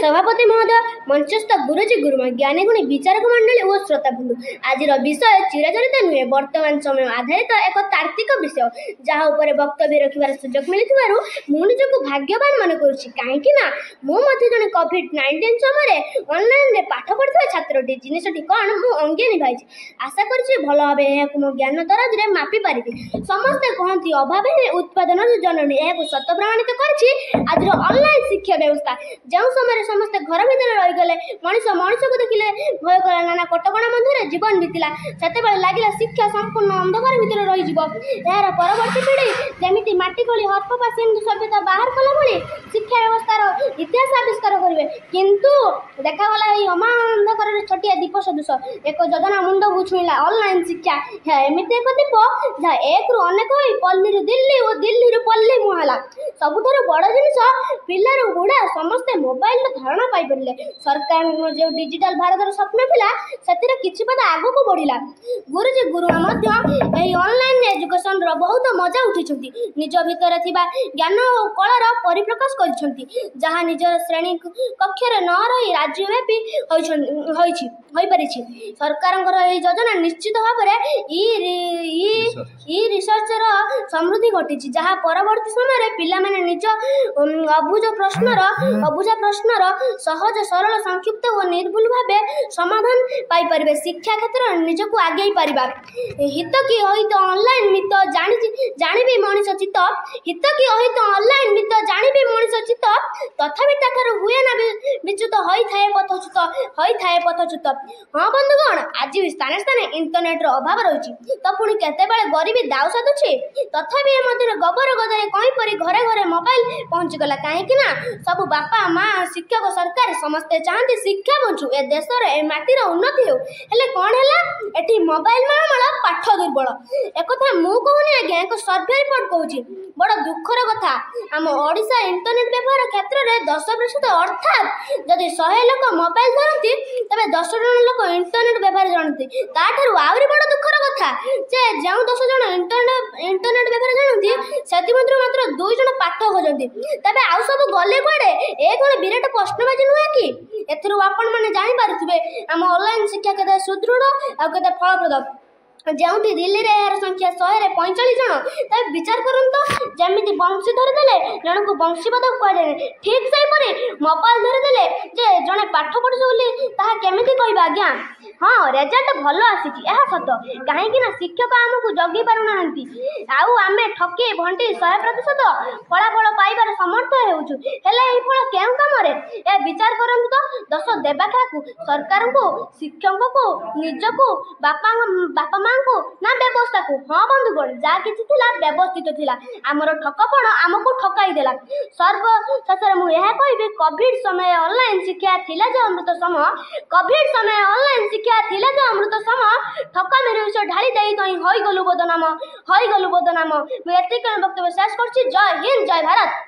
सभापति महोदय, मंचस्थ गुरुजी गुरुमा, ज्ञानी गुणी विचारक मंडली और श्रोता बंधु, आज विषय चिरचरित नुहे वर्तमान समय आधारित एक तार्किक विषय जहाँ उपर वक्तव्य रखार सुजोग मिलू मु निजक भाग्यवान मन करुँची कहीं जड़े कोविड-19 समय ऑनलाइन पाठ पढ़ा छात्रटी जिनटी कौन मु अंगे निभाई आशा करुँची भल भाव यह मो ज्ञान दराज में मापी पारि समस्ते कहती अभाव उत्पादन जननी यह सत प्रमाणित कर ऑनलाइन शिक्षा व्यवस्था जो समय समस्ते घर भितर रहीगले मनीष को देखिले भय कला नाना कटकणा मध्य जीवन बीतला से लगे शिक्षा संपूर्ण अंधकार भितर रही यार परवर्ती पीढ़ी जमी माटी खोली हरप्पा सिंधु सभ्यता बाहर कला भली शिक्षा व्यवस्थार इतिहास आविष्कार करेंगे किंतु देखागला अमा अंधकार छटिया दीप सदृश एक योजना मुंड छुईला ऑनलाइन शिक्षा एमती एक दीप जहाँ एक रु अनेक पल्ली दिल्ली और दिल्ली पल्ली मुहाला सबुठ बड़ जिन पिलार बुढ़ा समस्ते मोबाइल धारणा पाइपर सरकार जो डिजिटल भारत स्वप्न था से पद आग को बढ़ला गुरुजी गुरुमा ऑनलाइन एजुकेशन बहुत मजा उठी निज भितर ज्ञान और कलार परिप्रकाश कर निजर श्रेणी कक्षर न रही राज्यव्यापी सरकार योजना निश्चित भाव में रिसर्चर समृद्धि घटी जहाँ परवर्ती समय पिला माने निज अबुझ प्रश्नर सहज सरल संक्षिप्त और निर्भुल भाव समाधान पाइपर शिक्षा क्षेत्र निजक आगे पारिबा हित कि हित ऑनलाइन मित जानी मनीष चित्त हित कि हित ऑनलाइन मित जानी मनीष चित्त तथापि ताकर हुए ना विच्युत होइथाए पथच्युत हाँ बंधुगण आज भी स्थाने स्थाने इंटरनेट अभाव रही तो पुणी केतेबेले गरीबी दाउ साधुची तथापि ए मध्य गोबर गदारे कहीं परी घरे घरे मोबाइल पहुंचीगला कहीं सब बापा माँ शिक्षक सरकार समस्ते चाहती शिक्षा बंचु ए देशर ए माटीर उन्नति हो हेले कौन है एटी मोबाइल मामला पाठ दुर्बल एक मु कहूनी आज्ञा एक सर्वे रिपोर्ट कहूँ बड़ दुखर कथा आम ओडिशा इंटरनेट व्यवहार क्षेत्र में 10% अर्थात जदि 100 लोक मोबाइल धरती तेज 10 जन लोक इंटरनेट व्यवहार जानती ताठू आहरी बड़ दुखर कथा जे जो 10 जन इंटरनेट व्यवहार जानती से मात्र 2 जन पाठ खोजती तेज आउ सब गले कड़े ए कौन विराट प्रश्नबाजी नुहे कि एथरू आपण मैंने जानीपारे आम ऑनलाइन शिक्षा केते सुदृढ़ आ केते फलप्रद जो दिल्ली रे यार संख्या 145 जन तब विचार करन तो जमी बंशी धरदे जन को बंशीवाद कहुए ठीक से मोबाइल धरदे जे जड़े पाठ पढ़ुछ केमी कह आज्ञा हाँ रेजल्ट भल आसी सत कहीं शिक्षक आमको जगी पारना आम ठकी भंटी 100% फलाफल पाइबार समर्थ होले फल केउ कम विचार करते तो दस देवा क्या सरकार को शिक्षक को निजको बापा माँ को ना व्यवस्था को हाँ बंधुगण जहाँ कि व्यवस्थित थिला आमर ठकपण आमको ठकाई देला सर्वशेष मुझे कहि कोविड समय ऑनलाइन शिक्षा थिला जो अमृत सम कोविड समय ऑनलाइन शिक्षा थिला जो अमृत सम ठकामी विषय ढाली दे कहीं हई गलु बदनाम मुझे वक्तव्य शेष कर जय हिंद जय भारत।